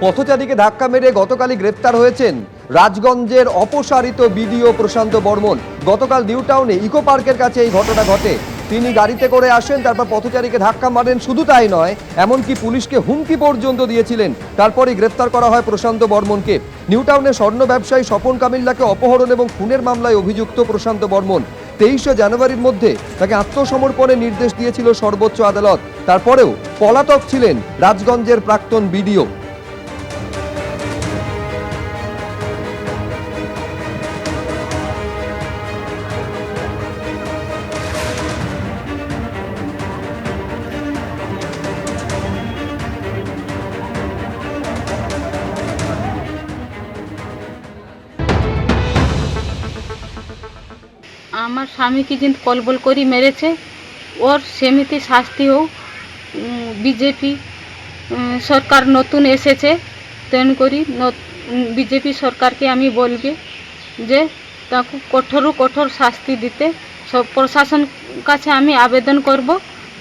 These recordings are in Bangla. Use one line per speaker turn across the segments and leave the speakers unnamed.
পথচারীকে ধাক্কা মেরে গতকালই গ্রেফতার হয়েছেন রাজগঞ্জের অপসারিত বিডিও প্রশান্ত বর্মন। গতকাল নিউ টাউনে ইকো পার্কের কাছে এই ঘটনা ঘটে। তিনি গাড়িতে করে আসেন, তারপর পথচারীকে ধাক্কা মারেন। শুধু তাই নয়, এমনকি পুলিশকে হুমকি পর্যন্ত দিয়েছিলেন। তারপরই গ্রেফতার করা হয় প্রশান্ত বর্মনকে। নিউ টাউনে স্বর্ণ ব্যবসায়ী স্বপন কামিল্লাকে অপহরণ এবং খুনের মামলায় অভিযুক্ত প্রশান্ত বর্মন। 23 জানুয়ারির মধ্যে তাকে আত্মসমর্পণের নির্দেশ দিয়েছিল সর্বোচ্চ আদালত। তারপরেও পলাতক ছিলেন রাজগঞ্জের প্রাক্তন বিডিও।
আমার স্বামীকে যেন কলবল করে মেরেছে, ওর সেমিতি শাস্তি হোক। বিজেপি সরকার নতুন এসেছে, তেমন করি বিজেপি সরকারকে আমি বলবি যে তাকে কঠোর শাস্তি দিতে। সব প্রশাসন কাছে আমি আবেদন করব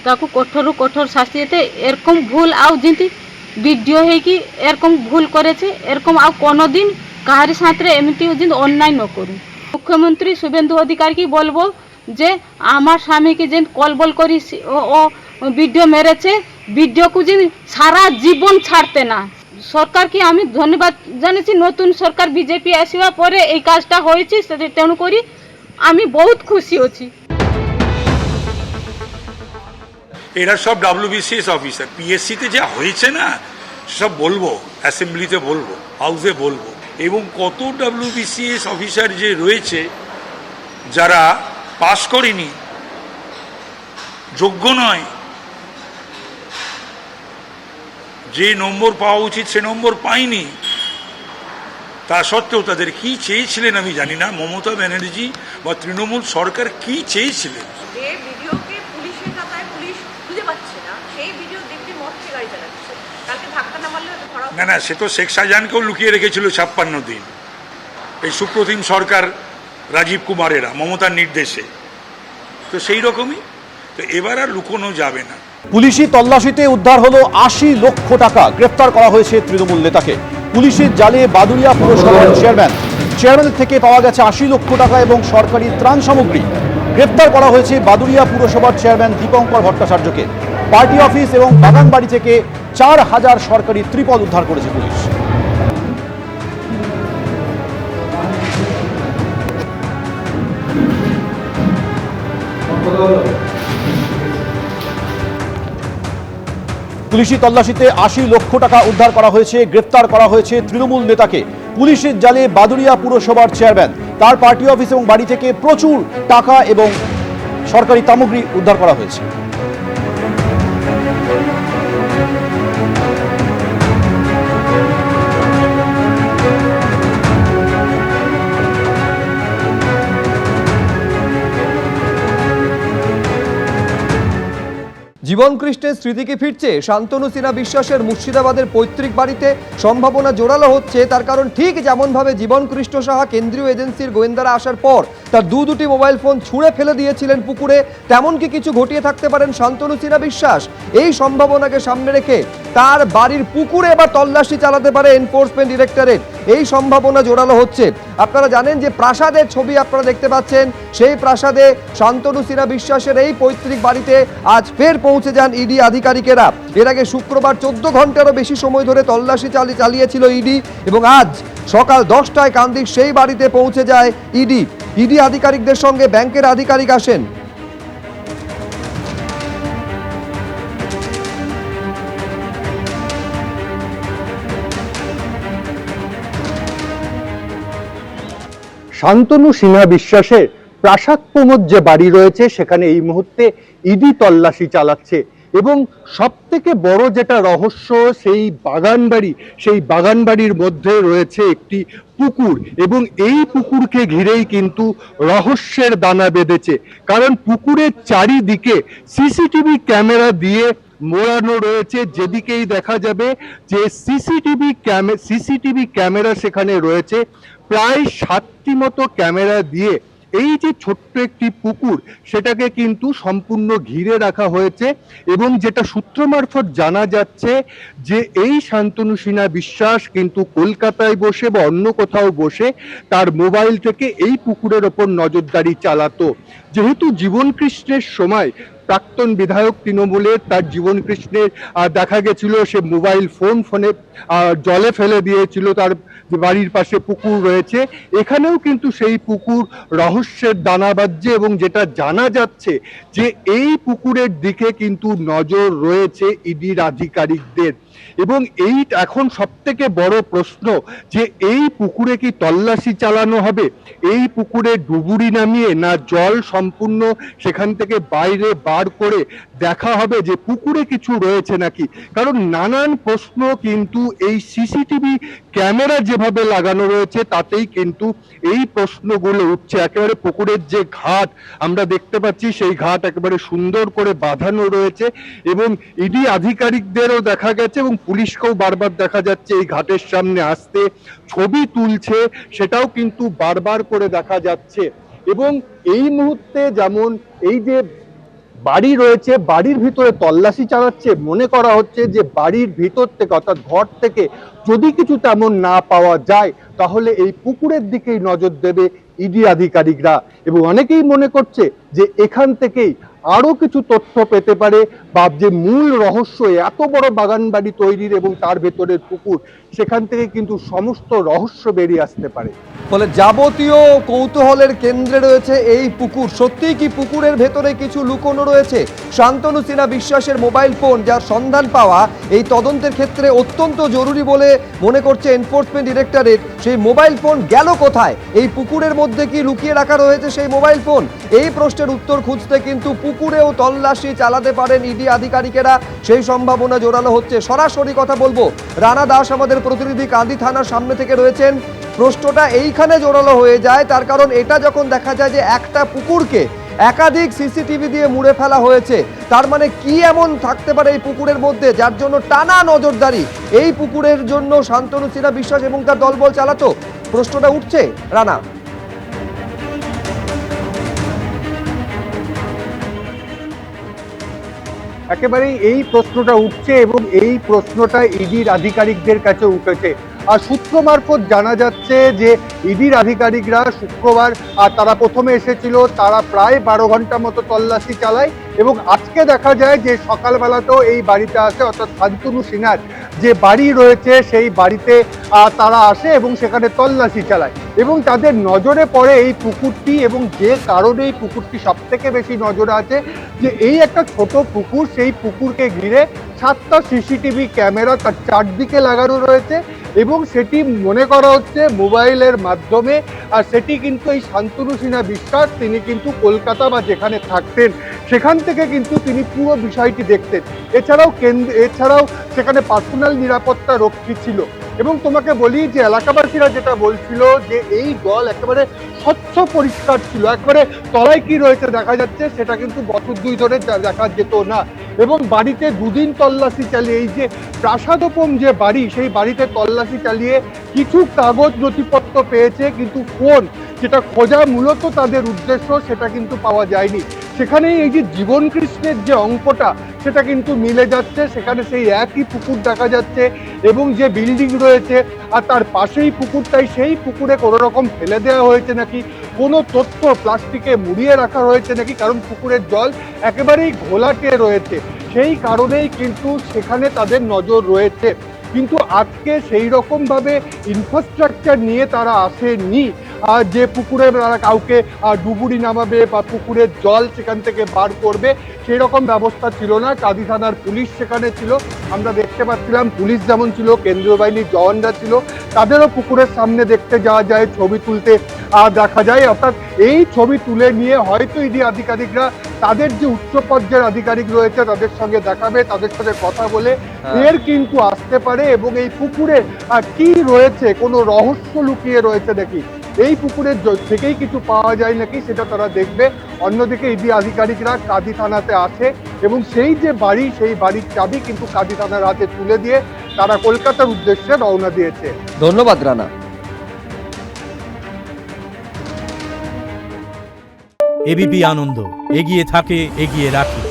তাকে কঠোর শাস্তি দিতে। এরকম ভুল আও যেটি ভিডিও হয়েকি এরকম ভুল করেছে, এরকম আও কোনোদিন কাহারি সাথে এমতি যেন অন্যায় ন করুন। মুখ্যমন্ত্রী শুভেন্দু অধিকারীকে বলবো যে আমার স্বামীকে যেন কলবল করি ও ভিডিও মেরেছে, ভিডিওকে যেন সারা জীবন ছাড়তে না। সরকারকে আমি ধন্যবাদ জানাচ্ছি। নতুন সরকার বিজেপি আসিবা পরে এই কাজটা হয়েছে, তেমন করি আমি বহুত খুশি হচ্ছি।
এরা সব WBCS অফিসার। পিএসসিতে যা হয়েছে না, সব বলবো, অ্যাসেম্বলিতে বলবো, হাউসে বলবো। এবং কত WBCS অফিসার যে রয়েছে যারা পাশ করেনি, যোগ্য নয়, যে নম্বর পাওয়া উচিত সে নম্বর পায়নি, তা সত্ত্বেও তাদের কি চেয়েছিলেন আমি জানি না। মমতা ব্যানার্জি বা তৃণমূল সরকার কি চেয়েছিলেন? না, সে তো শেখ শাহজাহানকেও লুকিয়ে রেখেছিল 56 দিন এই সুপ্রতিম সরকার, রাজীব কুমারেরা, মমতার নির্দেশে। তো সেই রকমই তো এবার আর লুকোনো যাবে না।
পুলিশি তল্লাশিতে উদ্ধার হলো 80 লক্ষ টাকা। গ্রেফতার করা হয়েছে তৃণমূল নেতাকে। পুলিশের জালে বাদুড়িয়া পুরসভার চেয়ারম্যানের থেকে পাওয়া গেছে 80 লক্ষ টাকা এবং সরকারি ত্রাণ সামগ্রী। গ্রেফতার করা হয়েছে বাদুড়িয়া পুরসভার চেয়ারম্যান দীপঙ্কর ভট্টাচার্যকে। পার্টি অফিস এবং বাগানবাড়ি থেকে 4000 সরকারি ত্রিপল উদ্ধার করেছে পুলিশ। পুলিশি তল্লাশিতে 80 লক্ষ টাকা উদ্ধার করা হয়েছে। গ্রেফতার করা হয়েছে তৃণমূল নেতাকে। পুলিশের জালে বাদুড়িয়া পুরসভার চেয়ারম্যান, তার পার্টি অফিস এবং বাড়ি থেকে প্রচুর টাকা এবং সরকারি সামগ্রী উদ্ধার করা হয়েছে।
জীবন কৃষ্ণের স্মৃতি কি ফিরছে? শান্তনু সিনহা বিশ্বাসের মুর্শিদাবাদের পৈতৃক বাড়িতে সম্ভাবনা জোরালো হচ্ছে। তার কারণ ঠিক যেমনভাবে জীবন কৃষ্ণ সাহা কেন্দ্রীয় এজেন্সির গোয়েন্দারা আসার পর তার দুটি মোবাইল ফোন ছুঁড়ে ফেলে দিয়েছিলেন পুকুরে, তেমন কি কিছু ঘটিয়ে থাকতে পারেন শান্তনু সিনহা বিশ্বাস? এই সম্ভাবনাকে সামনে রেখে তার বাড়ির পুকুরে এবার তল্লাশি চালাতে পারে এনফোর্সমেন্ট ডিরেক্টরেট। এই সম্ভাবনা জোরালো হচ্ছে। আপনারা জানেন যে প্রাসাদের ছবি আপনারা দেখতে পাচ্ছেন, সেই প্রাসাদে শান্তনু সিনহা বিশ্বাসের এই পৈতৃক বাড়িতে আজ ফের পৌঁছে যান ইডি আধিকারিকেরা। এর আগে শুক্রবার 14 ঘন্টারও বেশি সময় ধরে তল্লাশি চালিয়েছিল ইডি এবং আজ সকাল 10টায় কান্দির সেই বাড়িতে পৌঁছে যায় ইডি আধিকারিকদের সঙ্গে ব্যাংকের আধিকারিক আসেন।
শান্তনু সিনহা বিশ্বাসের প্রাসাদ প্রমোদ যে বাড়ি রয়েছে সেখানে এই মুহূর্তে ইডি তল্লাশি চালাচ্ছে এবং সবথেকে বড় যেটা রহস্য, সেই বাগানবাড়ির মধ্যে রয়েছে একটি পুকুর এবং এই পুকুরকে ঘিরেই কিন্তু রহস্যের দানা বেঁধেছে। কারণ পুকুরের চারিদিকে সিসিটিভি ক্যামেরা দিয়ে মোড়ানো রয়েছে, যেদিকেই দেখা যাবে যে সিসিটিভি ক্যামেরা সেখানে রয়েছে। প্রায় 7টি মতো ক্যামেরা দিয়ে এই যে ছোট্ট একটি পুকুর সেটাকে কিন্তু সম্পূর্ণ ঘিরে রাখা হয়েছে এবং যেটা সূত্র মারফত জানা যাচ্ছে যে এই শান্তনু সিনহা বিশ্বাস কিন্তু কলকাতায় বসে বা অন্য কোথাও বসে তার মোবাইল থেকে এই পুকুরের ওপর নজরদারি চালাতো। যেহেতু জীবন কৃষ্ণের সময় প্রাক্তন বিধায়ক তৃণমূলের তার জীবন কৃষ্ণের দেখা গেছিল সে মোবাইল ফোনে জলে ফেলে দিয়েছিল, তার বাড়ির পাশে পুকুর রয়েছে, এখানেও কিন্তু সেই পুকুর রহস্যের দানা বাজছে এবং যেটা জানা যাচ্ছে যে এই পুকুরের দিকে কিন্তু নজর রয়েছে ইডির আধিকারিকদের। এবং এই এখন সবথেকে বড় প্রশ্ন যে এই পুকুরে কি তল্লাশি চালানো হবে, এই পুকুরে ডুবুরি নামিয়ে না জল সম্পূর্ণ সেখান থেকে বাইরে বার করে দেখা হবে যে পুকুরে কিছু রয়েছে নাকি। কারণ নানান প্রশ্ন কিন্তু এই সিসিটিভি ক্যামেরা যেভাবে লাগানো রয়েছে তাতেই কিন্তু এই প্রশ্নগুলো উঠছে। একেবারে পুকুরের যে ঘাট আমরা দেখতে পাচ্ছি সেই ঘাট একেবারে সুন্দর করে বাঁধানো রয়েছে এবং ইডি আধিকারিকদেরও দেখা গেছে এবং পুলিশকেও বারবার দেখা যাচ্ছে এই ঘাটের সামনে আসতে, ছবি তুলছে, সেটাও কিন্তু বারবার করে দেখা যাচ্ছে। এবং এই মুহূর্তে যেমন এই যে বাড়ি রয়েছে বাড়ির ভিতরে তল্লাশি চালাচ্ছে, মনে করা হচ্ছে যে বাড়ির ভিতর থেকে অর্থাৎ ঘর থেকে যদি কিছু তেমন না পাওয়া যায় তাহলে এই পুকুরের দিকেই নজর দেবে ইডি আধিকারিকরা। এবং অনেকেই মনে করছে যে এখান থেকেই আরো কিছু তথ্য পেতে পারে বা যে মূল রহস্য এত বড় বাগান বাড়ি তৈরির এবং তার ভেতরের পুকুর, সেখান থেকে কিন্তু সমস্ত রহস্য বেরিয়ে আসতে পারে।
ফলে যাবতীয় কৌতূহলের কেন্দ্রে রয়েছে এই পুকুর। সত্যিই কি পুকুরের ভেতরে কিছু লুকোনো রয়েছে? শান্তনু সিনহা বিশ্বাসের মোবাইল ফোন যার সন্ধান পাওয়া এই তদন্তের ক্ষেত্রে অত্যন্ত জরুরি বলে মনে করছে এনফোর্সমেন্ট ডিরেক্টরেট। সেই মোবাইল ফোন গেল কোথায়? এই পুকুরের মধ্যে কি লুকিয়ে রাখা রয়েছে সেই মোবাইল ফোন? এই প্রশ্নের উত্তর খুঁজতে কিন্তু পুকুরেও তল্লাশি চালাতে পারেন ইডি আধিকারিকেরা, সেই সম্ভাবনা জোরালো হচ্ছে। সরাসরি কথা বলবো, রানা দাস আমাদের প্রতিনিধি কান্দি থানার সামনে থেকে রয়েছেন। প্রশ্নটা এইখানে জোরালো হয়ে যায়, তার কারণ এটা যখন দেখা যায় যে একটা পুকুরকে একাধিক সিসিটিভি দিয়ে মুড়ে ফেলা হয়েছে, তার মানে কি এমন থাকতে পারে এই পুকুরের মধ্যে যার জন্য টানা নজরদারি এই পুকুরের জন্য শান্তনু সিনহা বিশ্বাস এবং তার দলবল চালাতো? প্রশ্নটা উঠছে রানা।
একেবারেই এই প্রশ্নটা উঠছে এবং এই প্রশ্নটা ইডির আধিকারিকদের কাছে উঠেছে। আর সূত্র মারফত জানা যাচ্ছে যে ইডির আধিকারিকরা শুক্রবার তারা প্রথমে এসেছিল, তারা প্রায় 12 ঘন্টা মতো তল্লাশি চালায় এবং আজকে দেখা যায় যে সকালবেলাতেও এই বাড়িতে আসে, অর্থাৎ শান্তনু সিনহার যে বাড়ি রয়েছে সেই বাড়িতে তারা আসে এবং সেখানে তল্লাশি চালায় এবং তাদের নজরে পড়ে এই পুকুরটি। এবং যে কারণে এই পুকুরটি সব থেকে বেশি নজরে আছে যে এই একটা ছোট পুকুর, সেই পুকুরকে ঘিরে 7টা সিসিটিভি ক্যামেরা তার চারদিকে লাগানো রয়েছে এবং সেটি মনে করা হচ্ছে মোবাইলের মাধ্যমে। আর সেটি কিন্তু এই শান্তনু সিনহা বিশ্বাস তিনি কিন্তু কলকাতা বা যেখানে থাকতেন সেখান থেকে কিন্তু তিনি পুরো বিষয়টি দেখতেন। এছাড়াও সেখানে পার্সোনাল নিরাপত্তা রক্ষী ছিল। এবং তোমাকে বলি যে এলাকাবাসীরা যেটা বলছিল যে এই জল একেবারে স্বচ্ছ পরিষ্কার ছিল, একেবারে তলায় কি রয়েছে দেখা যাচ্ছে সেটা কিন্তু বছর 2 ধরে দেখা যেত না। এবং বাড়িতে 2 দিন তল্লাশি চালিয়ে এই যে প্রাসাদোপম যে বাড়ি সেই বাড়িতে তল্লাশি চালিয়ে কিছু কাগজ নথিপত্র পেয়েছে, কিন্তু ফোন যেটা খোঁজা মূলত তাদের উদ্দেশ্য সেটা কিন্তু পাওয়া যায়নি। সেখানে এই যে জীবন কৃষ্ণের যে অঙ্কটা সেটা কিন্তু মিলে যাচ্ছে, সেখানে সেই একই পুকুর দেখা যাচ্ছে এবং যে বিল্ডিং রয়েছে আর তার পাশেই পুকুরটাই, সেই পুকুরে কোনো রকম ফেলে দেওয়া হয়েছে নাকি, কোনো তথ্য প্লাস্টিকে মুড়িয়ে রাখা হয়েছে নাকি, কারণ পুকুরের জল একেবারেই ঘোলাটে রয়েছে, সেই কারণেই কিন্তু সেখানে তাদের নজর রয়েছে। কিন্তু আজকে সেই রকম ভাবে ইনফ্রাস্ট্রাকচার নিয়ে তারা আসেনি যে পুকুরে তারা কাউকে ডুবুরি নামাবে বা পুকুরের জল সেখান থেকে বার করবে, সেই রকম ব্যবস্থা ছিল না। কাঁদি থানার পুলিশ সেখানে ছিল, আমরা দেখতে পাচ্ছিলাম পুলিশ যেমন ছিল, কেন্দ্রীয় বাহিনীর জওয়ানরা ছিল, তাদেরও পুকুরের সামনে দেখতে যাওয়া যায়, ছবি তুলতে দেখা যায়। অর্থাৎ এই ছবি তুলে নিয়ে হয়তো ইডি আধিকারিকরা তাদের যে উচ্চ পর্যায়ের আধিকারিক রয়েছে তাদের সঙ্গে দেখাবে, তাদের সাথে কথা বলে এর কিন্তু আসতে পারে এবং এই পুকুরে কি রয়েছে, কোনো রহস্য লুকিয়ে রয়েছে নাকি, এই পুকুরের থেকেই কিছু পাওয়া যায় নাকি সেটা তারা দেখবে। অন্যদিকে ইডি আধিকারিকরা কাঁদি থানাতে আছে এবং সেই যে বাড়ি সেই বাড়ির চাবি কিন্তু কাঁদি থানার হাতে তুলে দিয়ে তারা কলকাতার উদ্দেশ্যে রওনা দিয়েছে।
ধন্যবাদ রানা।
এবিপি আনন্দ, এগিয়ে থাকে, এগিয়ে রাখে।